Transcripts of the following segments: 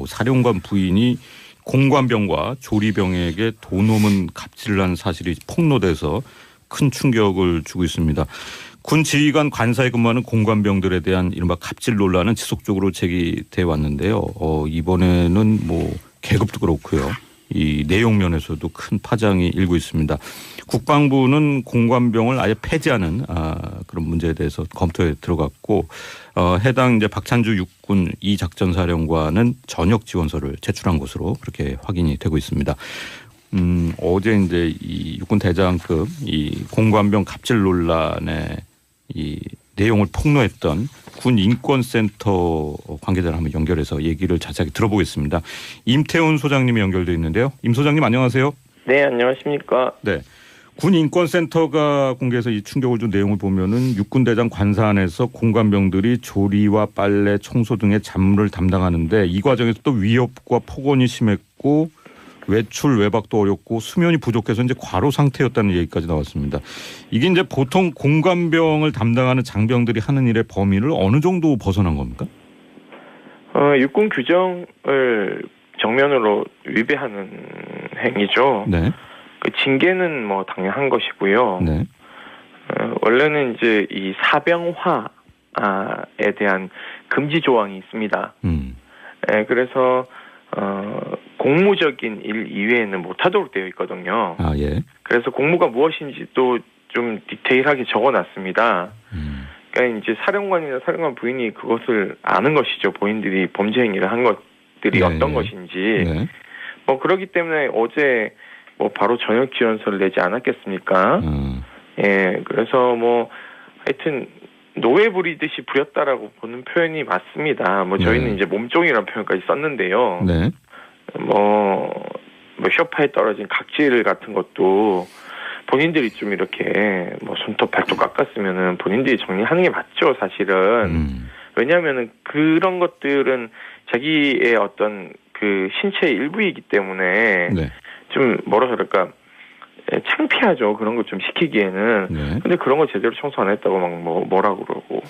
사령관 부인이 공관병과 조리병에게 도놈은 갑질을 한 사실이 폭로돼서 큰 충격을 주고 있습니다. 군 지휘관 관사에 근무하는 공관병들에 대한 이른바 갑질 논란은 지속적으로 제기돼 왔는데요. 이번에는 뭐 계급도 그렇고요. 이 내용 면에서도 큰 파장이 일고 있습니다. 국방부는 공관병을 아예 폐지하는 그런 문제에 대해서 검토에 들어갔고 해당 이제 박찬주 육군 이 작전사령관은 전역 지원서를 제출한 것으로 그렇게 확인이 되고 있습니다. 어제 이제 이 육군 대장급 이 공관병 갑질 논란의 이 내용을 폭로했던 군 인권센터 관계자를 한번 연결해서 얘기를 자세하게 들어보겠습니다. 임태훈 소장님이 연결돼 있는데요. 임 소장님 안녕하세요. 네, 안녕하십니까. 네. 군 인권센터가 공개해서 이 충격을 준 내용을 보면은 육군대장 관사 안에서 공관병들이 조리와 빨래, 청소 등의 잡무를 담당하는데 이 과정에서 또 위협과 폭언이 심했고 외출 외박도 어렵고 수면이 부족해서 이제 과로 상태였다는 얘기까지 나왔습니다. 이게 이제 보통 공관병을 담당하는 장병들이 하는 일의 범위를 어느 정도 벗어난 겁니까? 육군 규정을 정면으로 위배하는 행위죠. 네. 그 징계는 뭐 당연한 것이고요. 네. 원래는 이제 이 사병화에 대한 금지 조항이 있습니다. 그래서 공무적인 일 이외에는 못하도록 되어 있거든요. 예. 그래서 공무가 무엇인지도 좀 디테일하게 적어놨습니다. 그러니까 이제 사령관이나 사령관 부인이 그것을 아는 것이죠. 본인들이 범죄 행위를 한 것들이 어떤 것인지. 네. 뭐 그렇기 때문에 어제 뭐 바로 전역 지원서를 내지 않았겠습니까? 예, 그래서 뭐 하여튼 노예 부리듯이 부렸다라고 보는 표현이 맞습니다. 뭐 저희는 이제 몸종이라는 표현까지 썼는데요. 네. 뭐 쇼파에 떨어진 각질 같은 것도 본인들이 좀 이렇게 뭐 손톱 발톱 깎았으면은 본인들이 정리하는 게 맞죠, 사실은. 왜냐하면은 그런 것들은 자기의 어떤 그 신체의 일부이기 때문에 좀 뭐라 그럴까 창피하죠. 그런 거 좀 시키기에는. 근데 그런 거 제대로 청소 안 했다고 막 뭐라 그러고.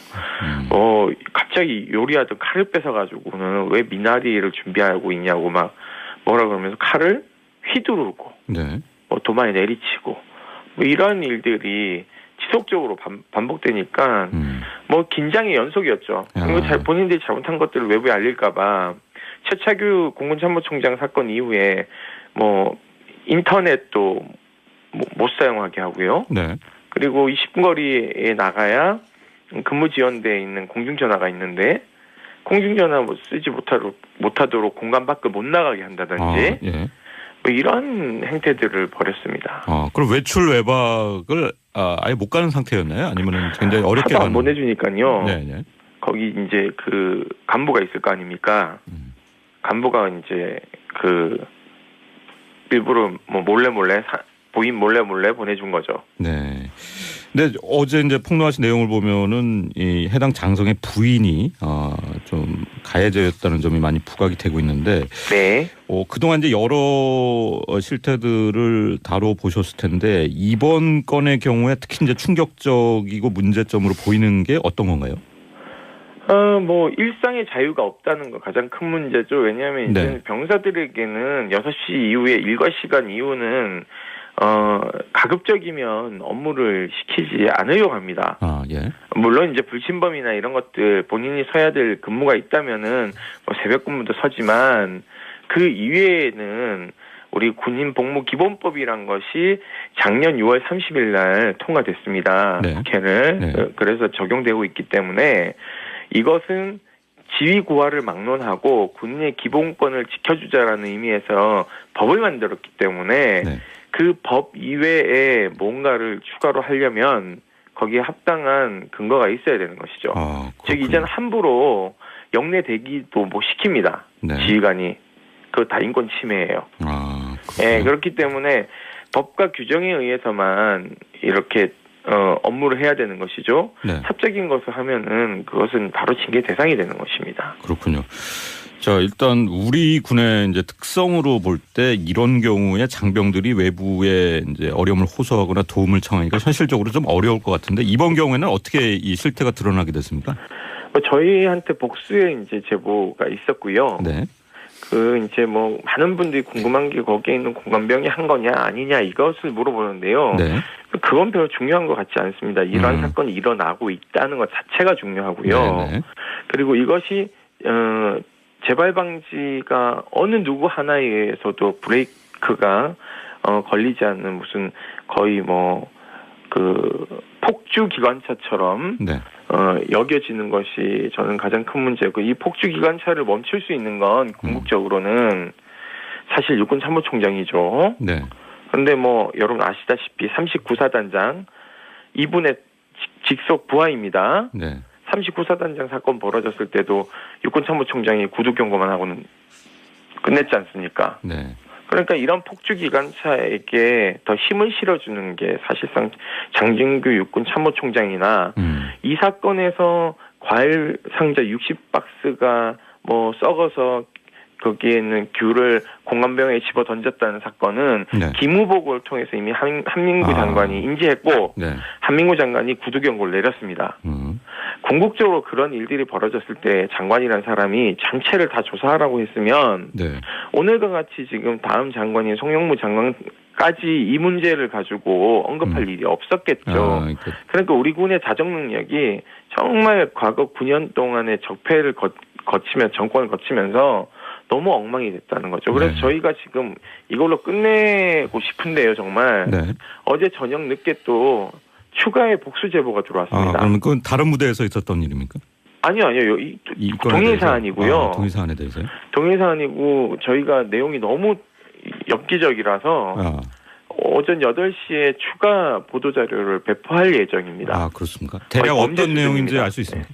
갑자기 요리하던 칼을 뺏어가지고는 왜 미나리를 준비하고 있냐고 막 뭐라 그러면서 칼을 휘두르고. 뭐 도마에 내리치고. 뭐 이런 일들이 지속적으로 반복되니까 뭐 긴장의 연속이었죠. 그리고 본인들이 잘못한 것들을 외부에 알릴까봐 최차규 공군참모총장 사건 이후에 뭐 인터넷도 못 사용하게 하고요. 그리고 20분 거리에 나가야 근무 지원대에 있는 공중전화가 있는데 공중전화 쓰지 못하도록 공간 밖을 못 나가게 한다든지 뭐 이런 행태들을 벌였습니다. 그럼 외출 외박을 아예 못 가는 상태였나요? 아니면 굉장히 어렵게 가는? 안 보내주니까요. 네네. 거기 이제 그 간부가 있을 거 아닙니까? 간부가 이제 그 일부러 뭐 몰래 부인 몰래 보내준 거죠. 네. 근데 어제 이제 폭로하신 내용을 보면은 이 해당 장성의 부인이 좀 가해자였다는 점이 많이 부각이 되고 있는데, 그동안 이제 여러 실태들을 다뤄보셨을 텐데 이번 건의 경우에 특히 이제 충격적이고 문제점으로 보이는 게 어떤 건가요? 뭐 일상의 자유가 없다는 거 가장 큰 문제죠. 왜냐하면 이제 병사들에게는 6시 이후에 일과 시간 이후는 가급적이면 업무를 시키지 않으려고 합니다. 물론 이제 불침범이나 이런 것들 본인이 서야 될 근무가 있다면은 뭐 새벽 근무도 서지만 그 이외에는 우리 군인 복무 기본법이란 것이 작년 6월 30일 날 통과됐습니다. 국회를. 그래서 적용되고 있기 때문에 이것은 지위 구하를 막론하고 군인의 기본권을 지켜주자라는 의미에서 법을 만들었기 때문에 그 법 이외에 뭔가를 추가로 하려면 거기에 합당한 근거가 있어야 되는 것이죠. 즉 이제는 함부로 영내대기도 못 시킵니다. 지휘관이. 그거 다 인권 침해예요. 그렇기 때문에 법과 규정에 의해서만 이렇게 업무를 해야 되는 것이죠. 사적인 것을 하면은 그것은 바로 징계 대상이 되는 것입니다. 그렇군요. 자, 일단 우리 군의 이제 특성으로 볼 때 이런 경우에 장병들이 외부에 이제 어려움을 호소하거나 도움을 청하니까 현실적으로 좀 어려울 것 같은데 이번 경우에는 어떻게 이 실태가 드러나게 됐습니까? 저희한테 복수의 이제 제보가 있었고요. 이제 뭐 많은 분들이 궁금한 게 거기에 있는 공관병이 한 거냐 아니냐 이것을 물어보는데요. 네. 그건 별로 중요한 것 같지 않습니다. 이러한 사건이 일어나고 있다는 것 자체가 중요하고요. 네네. 그리고 이것이 재발 방지가 어느 누구 하나에 의해서도 브레이크가 걸리지 않는 무슨 거의 뭐 그 폭주 기관차처럼 네. 여겨지는 것이 저는 가장 큰 문제고, 이 폭주 기관차를 멈출 수 있는 건 궁극적으로는 사실 육군 참모총장이죠. 네. 그런데 뭐 여러분 아시다시피 39사단장 이분의 직속 부하입니다. 네. 39사단장 사건 벌어졌을 때도 육군 참모총장이 구두 경고만 하고는 끝냈지 않습니까? 네. 그러니까 이런 폭주기관차에게 더 힘을 실어주는 게 사실상 장진규 육군 참모총장이나 이 사건에서 과일 상자 60박스가 뭐 썩어서 거기에 있는 귤을 공관병에 집어 던졌다는 사건은 네. 기무복을 통해서 이미 한민구 장관이 인지했고 네. 한민구 장관이 구두 경고를 내렸습니다. 궁극적으로 그런 일들이 벌어졌을 때 장관이라는 사람이 전체를 다 조사하라고 했으면 네. 오늘과 같이 지금 다음 장관인 송영무 장관까지 이 문제를 가지고 언급할 일이 없었겠죠. 그러니까 우리 군의 자정 능력이 정말 과거 9년 동안의 적폐를 거치면 정권을 거치면서 너무 엉망이 됐다는 거죠. 그래서 네. 저희가 지금 이걸로 끝내고 싶은데요, 정말. 네. 어제 저녁 늦게 또 추가의 복수 제보가 들어왔습니다. 그러면 그건 다른 무대에서 있었던 일입니까? 아니요. 동일 사안이고요. 동일 사안에 대해서요? 동일 사안이고 저희가 내용이 너무 엽기적이라서 오전 8시에 추가 보도자료를 배포할 예정입니다. 그렇습니까? 대략 어떤 내용인지 알 수 있습니까?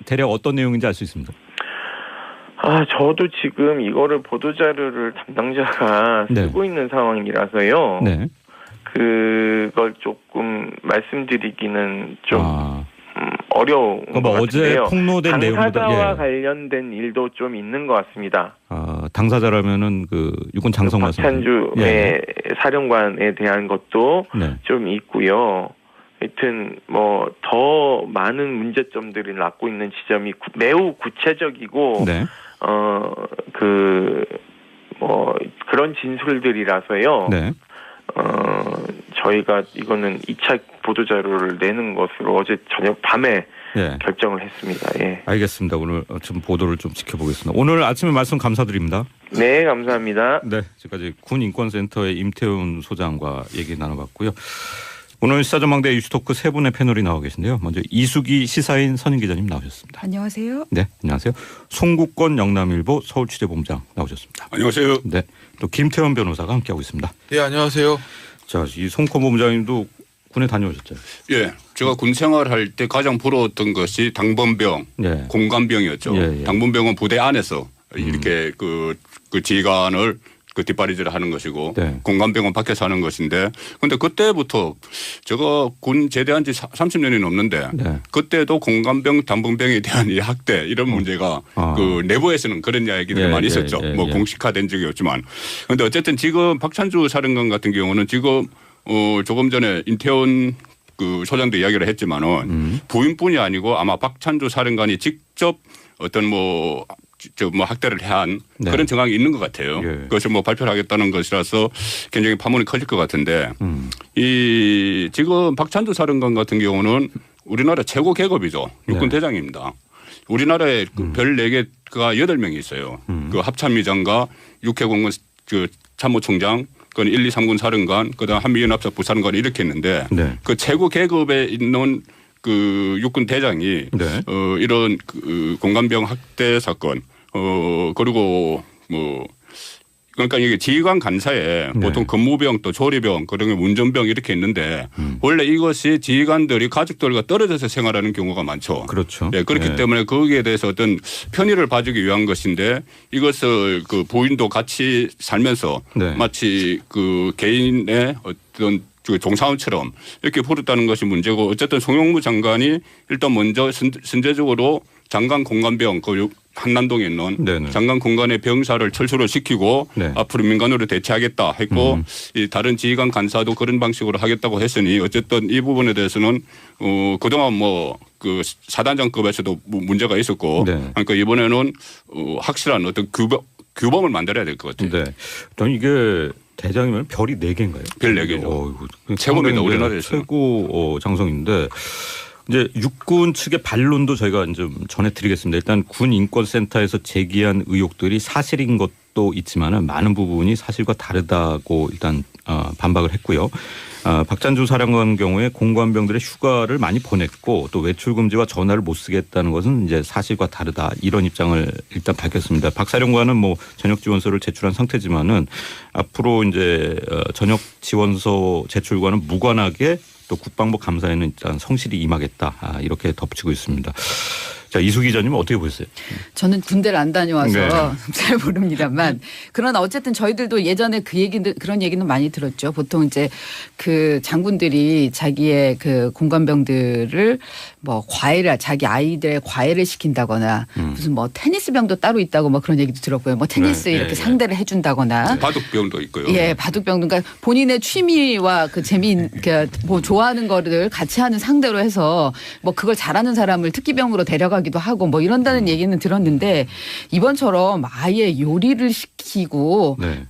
대략 어떤 내용인지 알 수 있습니다. 저도 지금 이거를 보도자료를 담당자가 쓰고 있는 상황이라서요. 네. 그걸 조금 말씀드리기는 좀 어려운 것 같은데요. 어제 폭로된 내용보다 당사자와 관련된 일도 좀 있는 것 같습니다. 당사자라면은 그 육군 장성 박찬주의 사령관에 대한 것도 좀 있고요. 하여튼 뭐 더 많은 문제점들이 낳고 있는 지점이 매우 구체적이고 그런 진술들이라서요. 저희가 이거는 2차 보도자료를 내는 것으로 어제 저녁 밤에 결정을 했습니다. 예. 알겠습니다. 오늘 좀 보도를 좀 지켜보겠습니다. 오늘 아침에 말씀 감사드립니다. 네, 감사합니다. 네, 지금까지 군인권센터의 임태훈 소장과 얘기 나눠봤고요. 오늘 시사전망대 이슈토크 세 분의 패널이 나와 계신데요. 먼저 이수기 시사인 선임 기자님 나오셨습니다. 안녕하세요. 네, 안녕하세요. 송국권 영남일보 서울취재본부장 나오셨습니다. 안녕하세요. 네, 또 김태원 변호사가 함께하고 있습니다. 네, 안녕하세요. 자, 이 송권 본부장님도 군에 다녀오셨죠? 예, 제가 군 생활할 때 가장 부러웠던 것이 당번병, 공관병이었죠. 당번병은 부대 안에서 이렇게 그 지휘관을 뒷바리질을 하는 것이고 공관병은 밖에서 하는 것인데, 그런데 그때부터 제가 군 제대한 지 30년이 넘는데 그때도 공관병, 당번병에 대한 이 학대 이런 문제가 그 내부에서는 그런 이야기들이 많이 있었죠. 뭐 공식화된 적이 없지만. 그런데 어쨌든 지금 박찬주 사령관 같은 경우는 지금 조금 전에 인태원 그 소장도 이야기를 했지만은 부인뿐이 아니고 아마 박찬주 사령관이 직접 어떤 학대를 한 그런 정황이 있는 것 같아요. 그것을 발표를 하겠다는 것이라서 굉장히 파문이 커질 것 같은데 이 지금 박찬주 사령관 같은 경우는 우리나라 최고 계급이죠. 육군 대장입니다. 우리나라에 별 4개가 8명이 있어요. 그 합참의장과 육해공군 그 참모총장, 그 1, 2, 3군 사령관, 그다음 한미연합사 부사령관 이렇게 있는데 그 최고 계급에 있는 그 육군 대장이 이런 그 공관병 학대 사건 그리고 그러니까 이게 지휘관 간사에 보통 근무병 또 조리병 그런 운전병 이렇게 있는데 원래 이것이 지휘관들이 가족들과 떨어져서 생활하는 경우가 많죠. 그렇죠. 그렇기 때문에 거기에 대해서 어떤 편의를 봐주기 위한 것인데 이것을 그 부인도 같이 살면서 마치 그 개인의 어떤 종사원처럼 이렇게 부르다는 것이 문제고, 어쨌든 송영무 장관이 일단 먼저 선제적으로 장관 공관병 그 한남동에 있는 네네. 장관 공간의 병사를 철수를 시키고 네. 앞으로 민간으로 대체하겠다 했고 이 다른 지휘관 간사도 그런 방식으로 하겠다고 했으니 어쨌든 이 부분에 대해서는 그동안 뭐 그 사단장급에서도 문제가 있었고 네. 그러니까 이번에는 확실한 어떤 규범을 만들어야 될 것 같아요. 네. 저는 이게 대장이면 별이 4개인가요? 별 4개죠. 최고입니다. 우리나라에서. 최고 장성인데 이제 육군 측의 반론도 저희가 좀 전해드리겠습니다. 일단 군 인권센터에서 제기한 의혹들이 사실인 것도 있지만은 많은 부분이 사실과 다르다고 일단 반박을 했고요. 박찬주 사령관 경우에 공관병들의 휴가를 많이 보냈고 또 외출 금지와 전화를 못 쓰겠다는 것은 이제 사실과 다르다 이런 입장을 일단 밝혔습니다. 박 사령관은 뭐 전역 지원서를 제출한 상태지만은 앞으로 이제 전역 지원서 제출과는 무관하게 또 국방부 감사에는 일단 성실히 임하겠다 이렇게 덧붙이고 있습니다. 자, 이수 기자님은 어떻게 보셨어요? 저는 군대를 안 다녀와서 네. 잘 모릅니다만 그러나 어쨌든 저희들도 예전에 그런 얘기는 많이 들었죠. 보통 이제 그 장군들이 자기의 그 공관병들을 뭐 자기 아이들의 과외를 시킨다거나 무슨 뭐 테니스 병도 따로 있다고 뭐 그런 얘기도 들었고요. 뭐 테니스 네. 이렇게 상대를 해준다거나. 바둑병도 있고요. 예, 바둑병도 그러니까 본인의 취미와 그 뭐 좋아하는 거를 같이 하는 상대로 해서 뭐 그걸 잘하는 사람을 특기병으로 데려가기도 하고 뭐 이런다는 얘기는 들었는데 이번처럼 아예 요리를 시키고 네.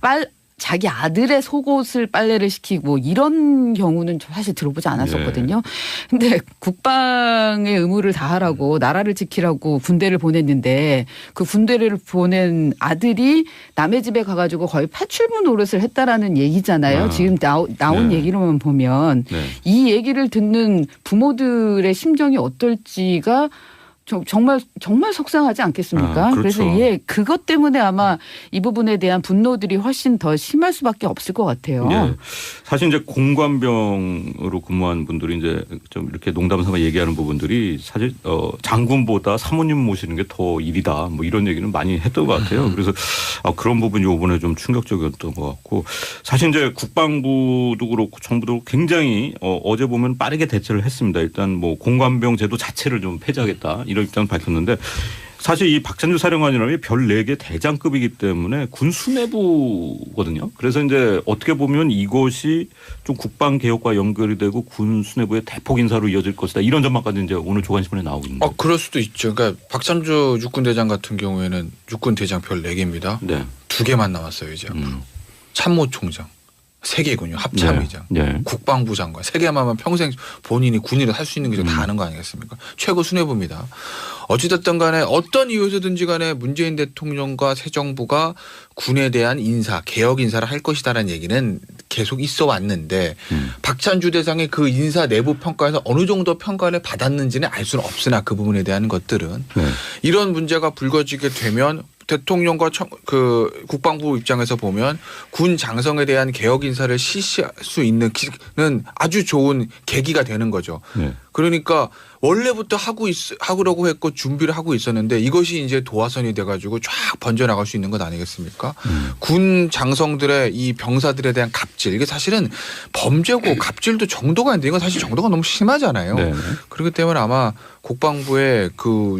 자기 아들의 속옷을 빨래를 시키고 이런 경우는 사실 들어보지 않았었거든요. 근데 국방의 의무를 다하라고 나라를 지키라고 군대를 보냈는데 그 군대를 보낸 아들이 남의 집에 가가지고 거의 파출부 노릇을 했다라는 얘기잖아요. 지금 나온 네. 얘기로만 보면 네. 이 얘기를 듣는 부모들의 심정이 어떨지가 정말 속상하지 않겠습니까? 그렇죠. 그래서 그것 때문에 아마 이 부분에 대한 분노들이 훨씬 더 심할 수밖에 없을 것 같아요. 예. 사실 이제 공관병으로 근무한 분들이 이제 좀 이렇게 농담 삼아 얘기하는 부분들이 사실 장군보다 사모님 모시는 게 더 일이다 뭐 이런 얘기는 많이 했던 것 같아요. 그래서 그런 부분이 이번에 좀 충격적이었던 것 같고 사실 이제 국방부도 그렇고 정부도 그렇고 굉장히 어제 보면 빠르게 대처를 했습니다. 일단 뭐 공관병 제도 자체를 좀 폐지하겠다 이런 입장을 밝혔는데 사실 이 박찬주 사령관이라면 별 4개 대장급이기 때문에 군 수뇌부거든요. 그래서 이제 어떻게 보면 이것이 좀 국방 개혁과 연결이 되고 군 수뇌부의 대폭 인사로 이어질 것이다. 이런 전망까지 이제 오늘 조간신문에 나오고 있는데. 그럴 수도 있죠. 그러니까 박찬주 육군 대장 같은 경우에는 육군 대장 별 4개입니다. 네. 2개만 남았어요 이제. 참모총장. 3개군요. 합참의장. 네. 국방부 장관. 3개만 하면 평생 본인이 군인을 할 수 있는 게 다 아는 거 아니겠습니까? 최고 수뇌부입니다. 어찌됐든 간에 어떤 이유에서든지 간에 문재인 대통령과 새 정부가 군에 대한 인사, 개혁 인사를 할 것이다라는 얘기는 계속 있어 왔는데 박찬주 대장의 그 인사 내부 평가에서 어느 정도 평가를 받았는지는 알 수는 없으나 그 부분에 대한 것들은 이런 문제가 불거지게 되면 대통령과 그 국방부 입장에서 보면 군 장성에 대한 개혁 인사를 실시할 수 있는 아주 좋은 계기가 되는 거죠. 네. 그러니까 원래부터 하려고 했고 준비를 하고 있었는데 이것이 이제 도화선이 돼가지고 쫙 번져나갈 수 있는 것 아니겠습니까? 군 장성들의 이 병사들에 대한 갑질 이게 사실은 범죄고 갑질도 정도가 있는데 이건 사실 정도가 너무 심하잖아요. 네. 그렇기 때문에 아마 국방부의 그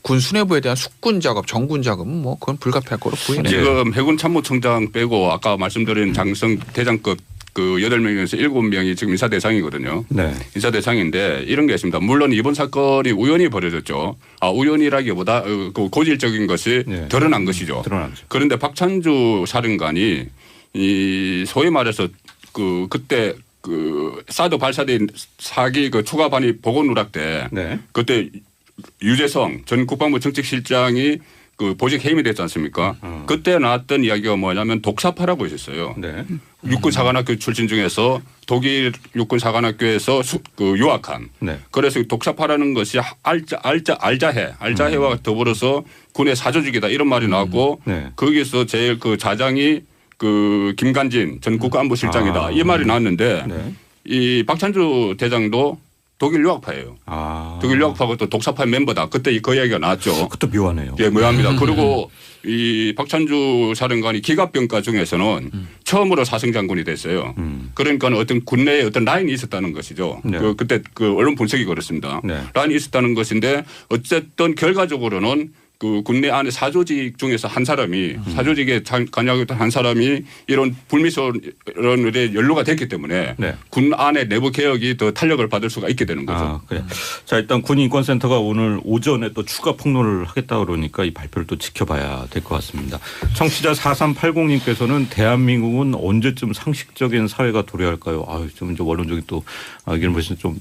군 수뇌부에 대한 숙군 작업, 정군 작업은 뭐 그건 불가피할 거로 보이네요. 지금 해군 참모총장 빼고 아까 말씀드린 장성 대장급 그 8명에서 7명이 지금 인사 대상이거든요. 네. 인사 대상인데 이런 게 있습니다. 물론 이번 사건이 우연히 벌어졌죠. 우연이라기보다 그 고질적인 것이 드러난 것이죠. 드러났죠. 그런데 박찬주 사령관이 이 소위 말해서 그때 그 사드 발사된 4기 그 추가 반입 보고 누락 때 그때 유재성 전 국방부 정책실장이 그 보직 해임이 됐지 않습니까? 그때 나왔던 이야기가 뭐냐면 독사파라고 있었어요. 육군 사관학교 출신 중에서 독일 육군 사관학교에서 유학한. 그래서 독사파라는 것이 알자해와 더불어서 군의 사조직이다 이런 말이 나왔고 거기서 제일 그 자장이 그 김관진 전 국가안보실장이다 이 말이 나왔는데 이 박찬주 대장도 독일 유학파예요. 독일 유학파고 또 독사파 멤버다. 그때 그 이야기가 나왔죠. 그것도 묘하네요. 예, 묘합니다. 그리고 이 박찬주 사령관이 기갑병과 중에서는 처음으로 사승장군이 됐어요. 그러니까 어떤 군내에 어떤 라인이 있었다는 것이죠. 그때 그 언론 분석이 그렇습니다. 라인이 있었다는 것인데 어쨌든 결과적으로는 그 군내 안에 사조직 중에서 한 사람이 사조직에 관여했던 한 사람이 이런 불미스러운에 연루가 됐기 때문에 네. 군 안에 내부 개혁이 더 탄력을 받을 수가 있게 되는 거죠. 아, 그래. 자, 일단 군인권센터가 오늘 오전에 또 추가 폭로를 하겠다 그러니까 이 발표를 또 지켜봐야 될 것 같습니다. 청취자 4380님께서는 대한민국은 언제쯤 상식적인 사회가 도래할까요? 아유, 좀 이제 원론적인 또 의견을 보시면 좀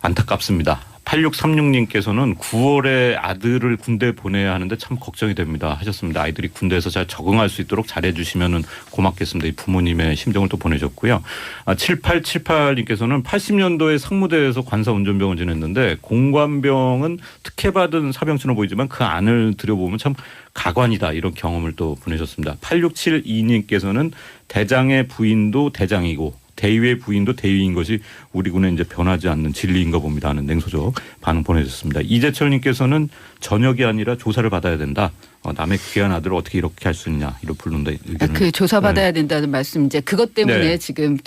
안타깝습니다. 8636님께서는 9월에 아들을 군대 보내야 하는데 참 걱정이 됩니다 하셨습니다. 아이들이 군대에서 잘 적응할 수 있도록 잘해 주시면 고맙겠습니다. 이 부모님의 심정을 또 보내줬고요. 7878님께서는 80년도에 상무대에서 관사 운전병을 지냈는데 공관병은 특혜받은 사병처럼 보이지만 그 안을 들여보면 참 가관이다 이런 경험을 또 보내셨습니다. 8672님께서는 대장의 부인도 대장이고 대위의 부인도 대위인 것이 우리 군에 이제 변하지 않는 진리인가 봅니다 하는 냉소적 반응 보내주셨습니다. 이재철님께서는 전역이 아니라 조사를 받아야 된다. 남의 귀한 아들을 어떻게 이렇게 할 수 있냐 이런 불른다 의견을. 그 조사받아야 된다는 말씀 이제 그것 때문에 네. 지금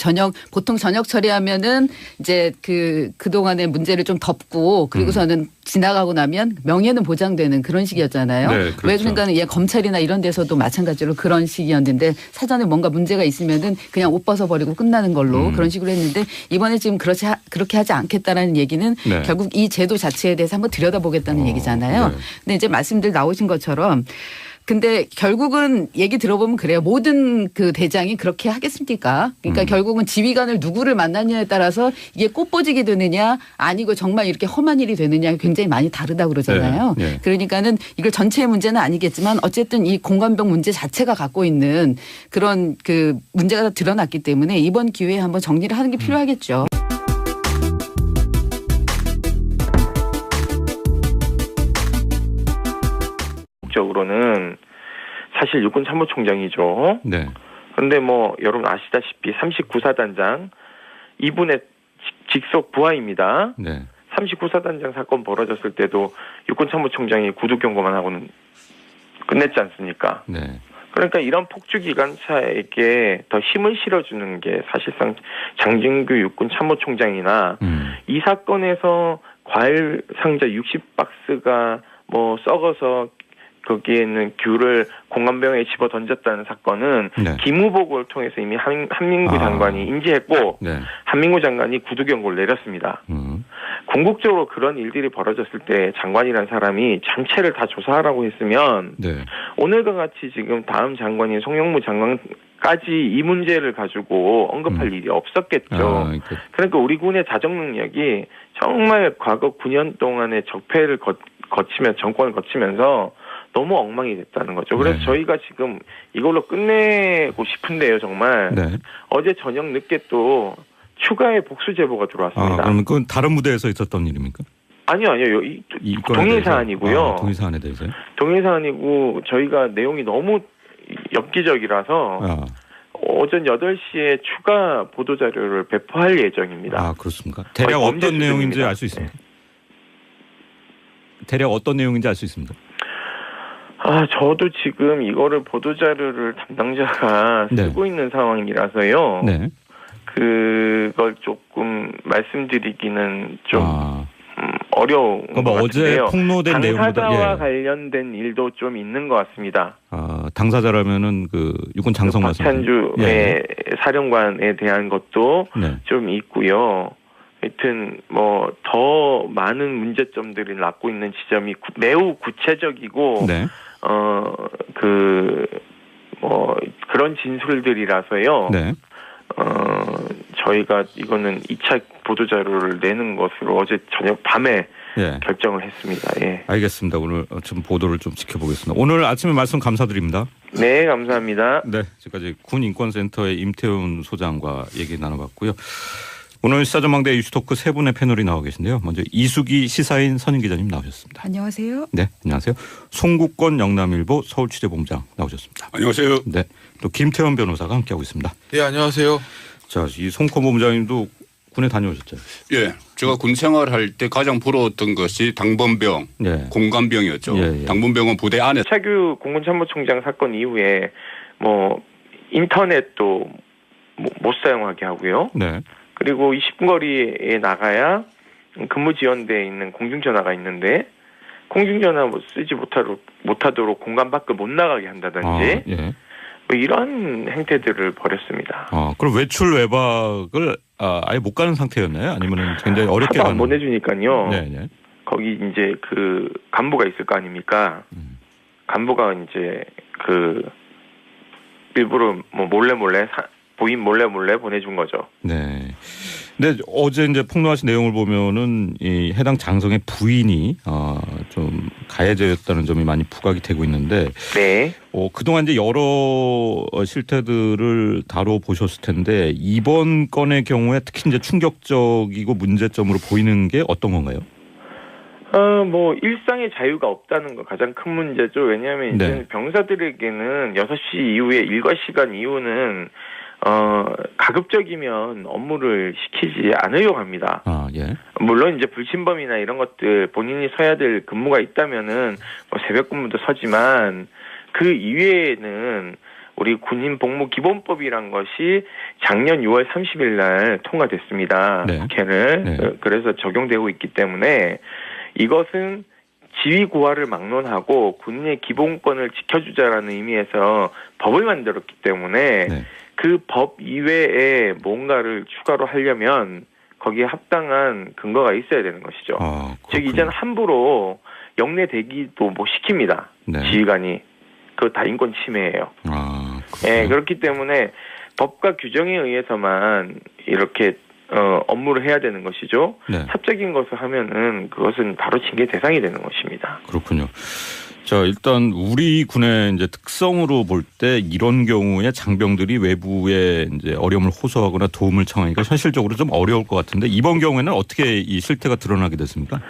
보통 저녁 처리하면은 이제 그동안의 문제를 좀 덮고 그리고서는 지나가고 나면 명예는 보장되는 그런 식이었잖아요. 네, 그렇죠. 왜 그러니까는 검찰이나 이런 데서도 마찬가지로 그런 식이었는데 사전에 뭔가 문제가 있으면은 그냥 옷 벗어버리고 끝나는 걸로 그런 식으로 했는데 이번에 지금 그렇게 하지 않겠다라는 얘기는 네. 결국 이 제도 자체에 대해서 한번 들여다보겠다는 얘기잖아요. 네. 근데 이제 말씀들 나오신 것처럼 근데 결국은 얘기 들어보면 그래요. 모든 그 대장이 그렇게 하겠습니까? 그러니까 결국은 지휘관을 누구를 만나냐에 따라서 이게 꽃보직이 되느냐 아니고 정말 이렇게 험한 일이 되느냐 굉장히 많이 다르다고 그러잖아요. 네. 네. 그러니까는 이걸 전체의 문제는 아니겠지만 어쨌든 이 공관병 문제 자체가 갖고 있는 그런 그 문제가 드러났기 때문에 이번 기회에 한번 정리를 하는 게 필요하겠죠. 적으로는 사실 육군 참모총장이죠. 네. 그런데 뭐 여러분 아시다시피 39사단장 이분의 직속 부하입니다. 네. 39사단장 사건 벌어졌을 때도 육군 참모총장이 구두 경고만 하고는 끝냈지 않습니까? 네. 그러니까 이런 폭주기관차에게 더 힘을 실어주는 게 사실상 장진규 육군 참모총장이나 이 사건에서 과일 상자 60박스가 뭐 썩어서 거기에는 귤을 공관병에 집어 던졌다는 사건은 네. 기무보고를 통해서 이미 한민구 장관이 인지했고 네. 한민구 장관이 구두 경고를 내렸습니다. 궁극적으로 그런 일들이 벌어졌을 때 장관이란 사람이 전체를 다 조사하라고 했으면 네. 오늘과 같이 지금 다음 장관인 송영무 장관까지 이 문제를 가지고 언급할 일이 없었겠죠. 그러니까 우리 군의 자정 능력이 정말 과거 9년 동안의 적폐를 정권을 거치면서 너무 엉망이 됐다는 거죠. 그래서 네. 저희가 지금 이걸로 끝내고 싶은데요, 정말. 네. 어제 저녁 늦게 또 추가의 복수 제보가 들어왔습니다. 그러면 그건 다른 무대에서 있었던 일입니까? 아니요. 동일 사안이고요. 동일 사안에 대해서요? 동일 사안이고 저희가 내용이 너무 엽기적이라서 오전 8시에 추가 보도자료를 배포할 예정입니다. 그렇습니까? 대략 어떤 내용인지 알 수 있습니까? 대략 어떤 내용인지 알 수 있습니다. 저도 지금 이거를 보도자료를 담당자가 쓰고 있는 상황이라서요. 네. 그걸 조금 말씀드리기는 좀 어려운 것 같은데요. 어제 폭로된 내용보다 당사자와 관련된 일도 좀 있는 것 같습니다. 당사자라면은 그 육군 장성 박찬주의 사령관에 대한 것도 좀 있고요. 하여튼 뭐 더 많은 문제점들이 낳고 있는 지점이 매우 구체적이고 그런 진술들이라서요. 저희가 이거는 2차 보도자료를 내는 것으로 어제 저녁 밤에 결정을 했습니다. 예. 알겠습니다. 오늘 좀 보도를 좀 지켜보겠습니다. 오늘 아침에 말씀 감사드립니다. 네, 감사합니다. 네, 지금까지 군인권센터의 임태훈 소장과 얘기 나눠봤고요. 오늘 시사전망대 이슈토크 세 분의 패널이 나와 계신데요. 먼저 이수기 시사인 선임 기자님 나오셨습니다. 안녕하세요. 네, 안녕하세요. 송국권 영남일보 서울취재본부장 나오셨습니다. 안녕하세요. 네, 또 김태원 변호사가 함께하고 있습니다. 네, 안녕하세요. 자, 이 송권 본부장님도 군에 다녀오셨죠? 예, 제가 군 생활할 때 가장 부러웠던 것이 당번병, 공관병이었죠. 당번병은 부대 안에. 차규 공군참모총장 사건 이후에 뭐 인터넷도 못 사용하게 하고요. 네. 그리고 20분 거리에 나가야 근무 지원대에 있는 공중전화가 있는데 공중전화 뭐 쓰지 못하도록 공간 밖을 못 나가게 한다든지 예. 뭐 이런 행태들을 벌였습니다. 그럼 외출 외박을 아예 못 가는 상태였나요? 아니면 굉장히 어렵게 하도 안 보내주니까요. 네네. 거기 이제 그 간부가 있을 거 아닙니까? 간부가 이제 그 일부러 뭐 몰래 부인 몰래 보내준 거죠. 네. 근데 어제 이제 폭로하신 내용을 보면은 이 해당 장성의 부인이 좀 가해자였다는 점이 많이 부각이 되고 있는데, 네. 그동안 이제 여러 실태들을 다뤄보셨을 텐데 이번 건의 경우에 특히 이제 충격적이고 문제점으로 보이는 게 어떤 건가요? 뭐 일상의 자유가 없다는 거 가장 큰 문제죠. 왜냐하면 이제 네. 병사들에게는 6시 이후에 일과 시간 이후는 가급적이면 업무를 시키지 않으려고 합니다. 예. 물론 이제 불침범이나 이런 것들 본인이 서야 될 근무가 있다면은 뭐 새벽 근무도 서지만 그 이외에는 우리 군인 복무 기본법이란 것이 작년 6월 30일 날 통과됐습니다. 네. 국회를. 네. 그래서 적용되고 있기 때문에 이것은 지위 고하를 막론하고 군인의 기본권을 지켜주자라는 의미에서 법을 만들었기 때문에 네. 그 법 이외에 뭔가를 추가로 하려면 거기에 합당한 근거가 있어야 되는 것이죠. 즉 이제는 함부로 영내 대기도 못 시킵니다. 네. 지휘관이. 그거 다 인권 침해예요. 네, 그렇기 때문에 법과 규정에 의해서만 이렇게 업무를 해야 되는 것이죠. 네. 사적인 것을 하면은 그것은 바로 징계 대상이 되는 것입니다. 그렇군요. 자, 일단 우리 군의 이제 특성으로 볼 때 이런 경우에 장병들이 외부에 이제 어려움을 호소하거나 도움을 청하니까 현실적으로 좀 어려울 것 같은데 이번 경우에는 어떻게 이 실태가 드러나게 됐습니까?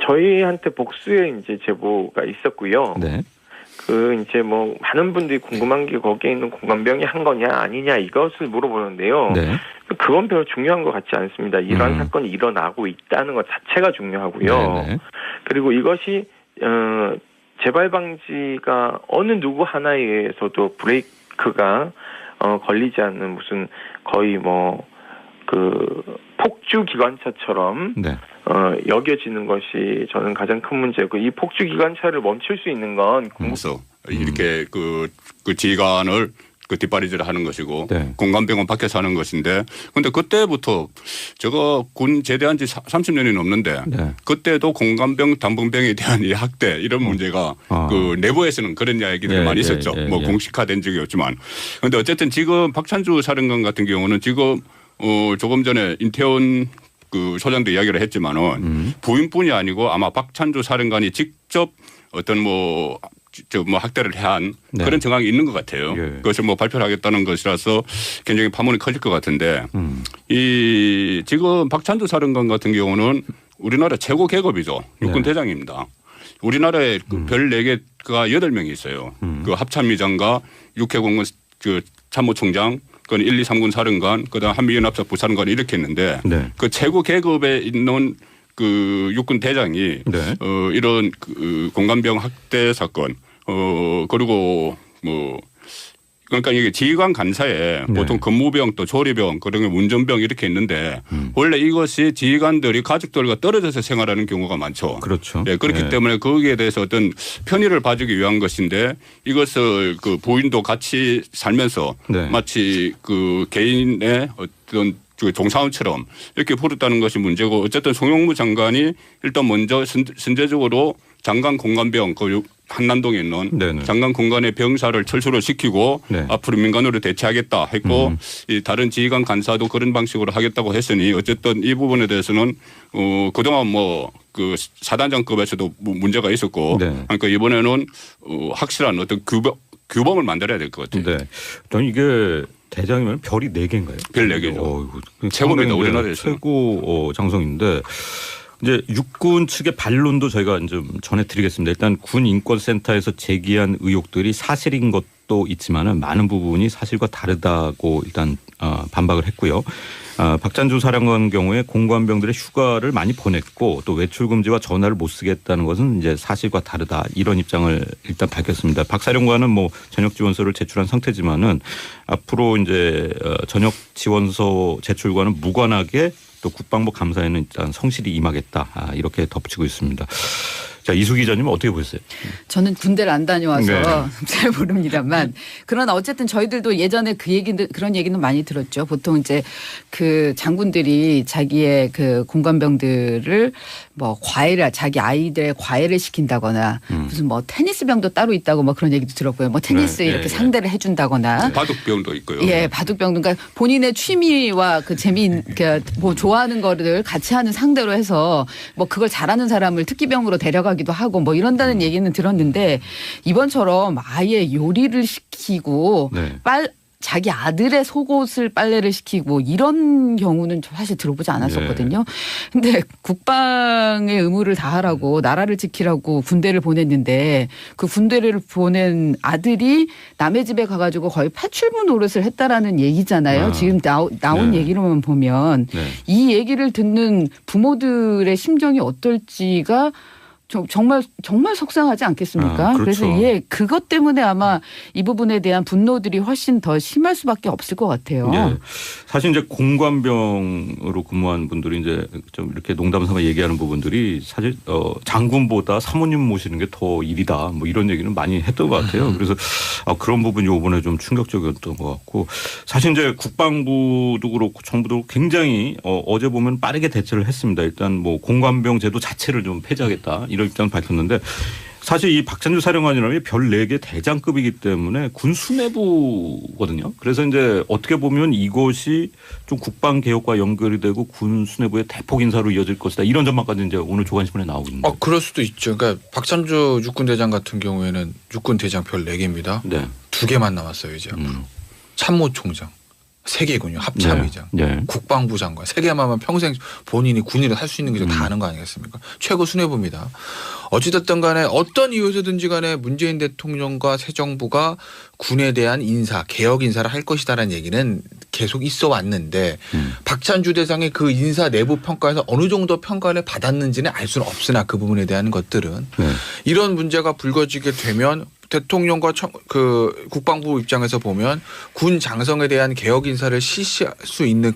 저희한테 복수의 이제 제보가 있었고요. 네. 그 이제 뭐 많은 분들이 궁금한 게 거기에 있는 공관병이 한 거냐 아니냐 이것을 물어보는데요. 네. 그건 별로 중요한 것 같지 않습니다. 이러한 사건이 일어나고 있다는 것 자체가 중요하고요. 네. 그리고 이것이 재발 방지가 어느 누구 하나에 의해서도 브레이크가 걸리지 않는 무슨 거의 뭐 그 폭주 기관차처럼 네. 여겨지는 것이 저는 가장 큰 문제고 이 폭주 기관차를 멈출 수 있는 건 그래서 이렇게 그 지휘관을 그 뒷바리질을 하는 것이고 네. 공관병은 밖에서 하는 것인데 근데 그때부터 제가 군 제대한 지 30년이 넘는데 네. 그때도 공관병 당번병에 대한 이 학대 이런 문제가 그 내부에서는 그런 이야기들이 많이 있었죠. 뭐 공식화된 적이 없지만 그런데 어쨌든 지금 박찬주 사령관 같은 경우는 지금 조금 전에 인태원 그 소장도 이야기를 했지만은 부인뿐이 아니고 아마 박찬주 사령관이 직접 어떤 뭐 학대를 한 그런 정황이 있는 것 같아요. 그것을 뭐 발표를 하겠다는 것이라서 굉장히 파문이 커질 것 같은데 이 지금 박찬주 사령관 같은 경우는 우리나라 최고 계급이죠. 육군 대장입니다. 우리나라에 그 별 4개가 8명이 있어요. 그 합참의장과 육해공군 그 참모총장 그건 1, 2, 3군 사령관, 그다음 한미연합사 부사령관 이렇게 했는데 그 최고 계급에 있는 그 육군 대장이 이런 그 공관병 학대 사건, 그리고 뭐 그러니까 이게 지휘관 간사에 보통 근무병 또 조리병 그리고 운전병 이렇게 있는데 원래 이것이 지휘관들이 가족들과 떨어져서 생활하는 경우가 많죠. 그렇죠. 예, 그렇기 때문에 거기에 대해서 어떤 편의를 봐주기 위한 것인데 이것을 그 부인도 같이 살면서 마치 그 개인의 어떤 그 종사원처럼 이렇게 부르다는 것이 문제고 어쨌든 송영무 장관이 일단 먼저 선제적으로 장관 공관병 그 한남동에 있는 장관 공관의 병사를 철수를 시키고 앞으로 민간으로 대체하겠다 했고 이 다른 지휘관 간사도 그런 방식으로 하겠다고 했으니 어쨌든 이 부분에 대해서는 그동안 뭐 그 사단장급에서도 문제가 있었고 그러니까 이번에는 확실한 어떤 규범을 만들어야 될 것 같아요. 네. 저는 이게 대장이면 별이 4개인가요? 별 4개죠. 최고입니다. 우리나라에서. 최고 장성인데 이제 육군 측의 반론도 저희가 좀 전해드리겠습니다. 일단 군인권센터에서 제기한 의혹들이 사실인 것도 있지만은 많은 부분이 사실과 다르다고 일단 반박을 했고요. 박찬주 사령관 경우에 공관병들의 휴가를 많이 보냈고 또 외출 금지와 전화를 못 쓰겠다는 것은 이제 사실과 다르다 이런 입장을 일단 밝혔습니다. 박 사령관은 뭐 전역 지원서를 제출한 상태지만은 앞으로 이제 전역 지원서 제출과는 무관하게 또 국방부 감사에는 일단 성실히 임하겠다 이렇게 덧붙이고 있습니다. 자, 이수 기자님 어떻게 보셨어요? 저는 군대를 안 다녀와서 네. 잘 모릅니다만 그러나 어쨌든 저희들도 예전에 그런 얘기는 많이 들었죠. 보통 이제 그 장군들이 자기의 그 공관병들을 뭐 자기 아이들의 과외를 시킨다거나 무슨 뭐 테니스병도 따로 있다고 뭐 그런 얘기도 들었고요. 뭐 테니스 네. 이렇게 상대를 해준다거나. 바둑병도 있고요. 예, 바둑병도 그러니까 본인의 취미와 그 뭐 좋아하는 거를 같이 하는 상대로 해서 뭐 그걸 잘하는 사람을 특기병으로 데려가기도 하고 뭐 이런다는 얘기는 들었는데 이번처럼 아예 요리를 시키고 네. 자기 아들의 속옷을 빨래를 시키고 뭐 이런 경우는 사실 들어보지 않았었거든요. 근데 국방의 의무를 다하라고 나라를 지키라고 군대를 보냈는데 그 군대를 보낸 아들이 남의 집에 가가지고 거의 파출부 노릇을 했다라는 얘기잖아요. 지금 나온 네. 얘기로만 보면 네. 이 얘기를 듣는 부모들의 심정이 어떨지가 정말 속상하지 않겠습니까? 그렇죠. 그래서 그것 때문에 아마 이 부분에 대한 분노들이 훨씬 더 심할 수밖에 없을 것 같아요. 예. 사실 이제 공관병으로 근무한 분들이 이제 좀 이렇게 농담삼아 얘기하는 부분들이 사실 장군보다 사모님 모시는 게 더 일이다 뭐 이런 얘기는 많이 했던 것 같아요. 그래서 그런 부분이 이번에 좀 충격적이었던 것 같고 사실 이제 국방부도 그렇고 정부도 굉장히 어제 보면 빠르게 대처를 했습니다. 일단 뭐 공관병 제도 자체를 좀 폐지하겠다. 이런 입장을 밝혔는데 사실 이 박찬주 사령관이라면 별 4개 대장급이기 때문에 군 수뇌부거든요. 그래서 이제 어떻게 보면 이것이 좀 국방 개혁과 연결이 되고 군 수뇌부의 대폭 인사로 이어질 것이다. 이런 전망까지 이제 오늘 조간신문에 나오고 있는데. 그럴 수도 있죠. 그러니까 박찬주 육군대장 같은 경우에는 육군대장 별 4개입니다. 네. 2개만 남았어요 이제 앞으로. 참모총장 3개군요. 합참의장. 네. 국방부 장관 3개만 하면 평생 본인이 군인을 할 수 있는 게 다 하는 거 아니겠습니까? 최고 수뇌부입니다. 어찌됐든 간에 어떤 이유에서든지 간에 문재인 대통령과 새 정부가 군에 대한 인사, 개혁 인사를 할 것이다라는 얘기는 계속 있어 왔는데 박찬주 대장의 그 인사 내부 평가에서 어느 정도 평가를 받았는지는 알 수는 없으나 그 부분에 대한 것들은 이런 문제가 불거지게 되면 대통령과 그 국방부 입장에서 보면 군 장성에 대한 개혁 인사를 실시할 수 있는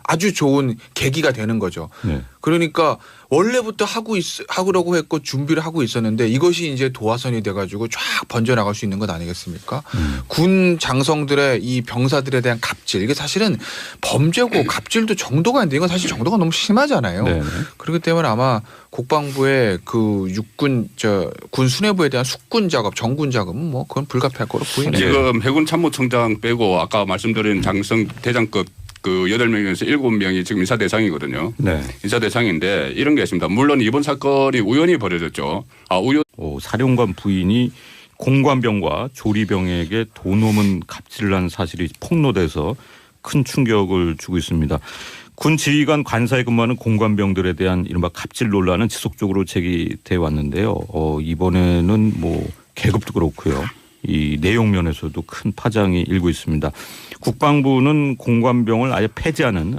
아주 좋은 계기가 되는 거죠. 네. 그러니까 원래부터 하려고 했고 준비를 하고 있었는데 이것이 이제 도화선이 돼가지고 쫙 번져나갈 수 있는 것 아니겠습니까? 군 장성들의 이 병사들에 대한 갑질 이게 사실은 범죄고 갑질도 정도가 있는데 이건 사실 정도가 너무 심하잖아요. 네네. 그렇기 때문에 아마 국방부의 그 군 수뇌부에 대한 숙군 작업, 정군 작업은 뭐 그건 불가피할 거로 보이네요. 지금 해군 참모총장 빼고 아까 말씀드린 장성 대장급 그 8명에서 7명이 지금 인사 대상이거든요. 네. 인사 대상인데 이런 게 있습니다. 물론 이번 사건이 우연히 벌어졌죠. 사령관 부인이 공관병과 조리병에게 돈 없는 갑질을 한 사실이 폭로돼서 큰 충격을 주고 있습니다. 군 지휘관 관사에 근무하는 공관병들에 대한 이른바 갑질 논란은 지속적으로 제기돼 왔는데요. 이번에는 뭐 계급도 그렇고요. 이 내용 면에서도 큰 파장이 일고 있습니다. 국방부는 공관병을 아예 폐지하는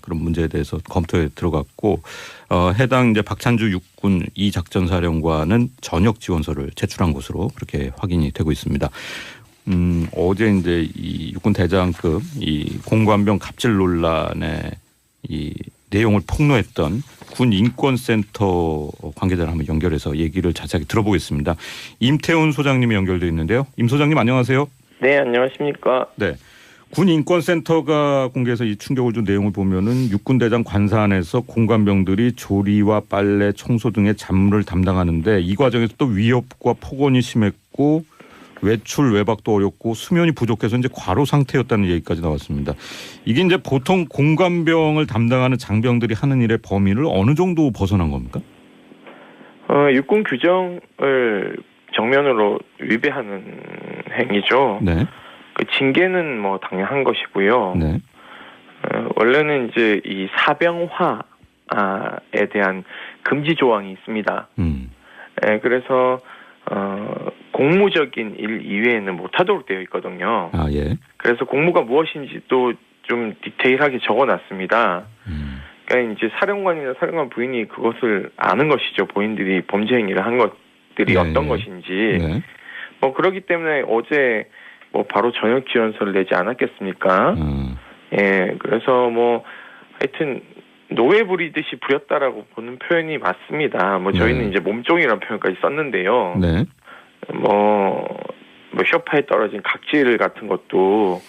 그런 문제에 대해서 검토에 들어갔고 해당 이제 박찬주 육군 2작전사령관은 전역 지원서를 제출한 것으로 그렇게 확인이 되고 있습니다. 어제 이제 이 육군 대장급 이 공관병 갑질 논란의 이 내용을 폭로했던 군 인권센터 관계자를 한번 연결해서 얘기를 자세하게 들어보겠습니다. 임태훈 소장님이 연결되어 있는데요. 임 소장님 안녕하세요. 네, 안녕하십니까. 네. 군 인권센터가 공개해서 이 충격을 준 내용을 보면은 육군대장 관사 안에서 공관병들이 조리와 빨래, 청소 등의 잡무를 담당하는데 이 과정에서 또 위협과 폭언이 심했고 외출 외박도 어렵고 수면이 부족해서 이제 과로 상태였다는 얘기까지 나왔습니다. 이게 이제 보통 공관병을 담당하는 장병들이 하는 일의 범위를 어느 정도 벗어난 겁니까? 육군 규정을 정면으로 위배하는 행위죠. 네. 그 징계는 뭐 당연한 것이고요. 네. 원래는 이제 이 사병화에 대한 금지 조항이 있습니다. 네, 그래서 공무적인 일 이외에는 못하도록 되어 있거든요. 예. 그래서 공무가 무엇인지도 좀 디테일하게 적어놨습니다. 그러니까 이제 사령관이나 사령관 부인이 그것을 아는 것이죠. 본인들이 범죄 행위를 한 것들이 어떤 것인지. 네. 뭐 그렇기 때문에 어제 뭐 바로 전역 지원서를 내지 않았겠습니까? 예, 그래서 뭐 하여튼 노예 부리듯이 부렸다라고 보는 표현이 맞습니다. 뭐 저희는 이제 몸종이라는 표현까지 썼는데요. 네. 뭐 쇼파에 떨어진 각질 같은 것도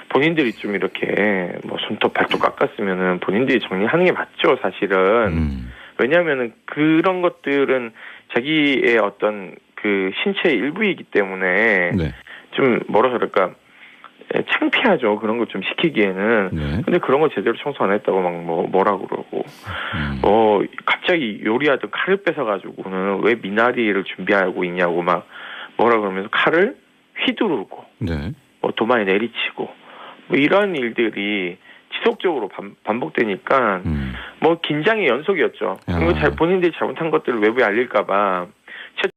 본인들이 좀 이렇게 뭐 손톱 발톱 깎았으면은 본인들이 정리하는 게 맞죠, 사실은. 왜냐하면은 그런 것들은 자기의 어떤 그 신체의 일부이기 때문에 네. 좀 뭐라 그럴까 창피하죠. 그런 거 좀 시키기에는. 네. 근데 그런 거 제대로 청소 안 했다고 막 뭐라 그러고. 갑자기 요리하던 칼을 뺏어가지고는 왜 미나리를 준비하고 있냐고 막 뭐라 그러면서 칼을 휘두르고. 네. 뭐 도마에 내리치고. 뭐 이런 일들이 지속적으로 반복되니까 뭐 긴장의 연속이었죠. 이거 본인들이 잘못한 것들을 외부에 알릴까봐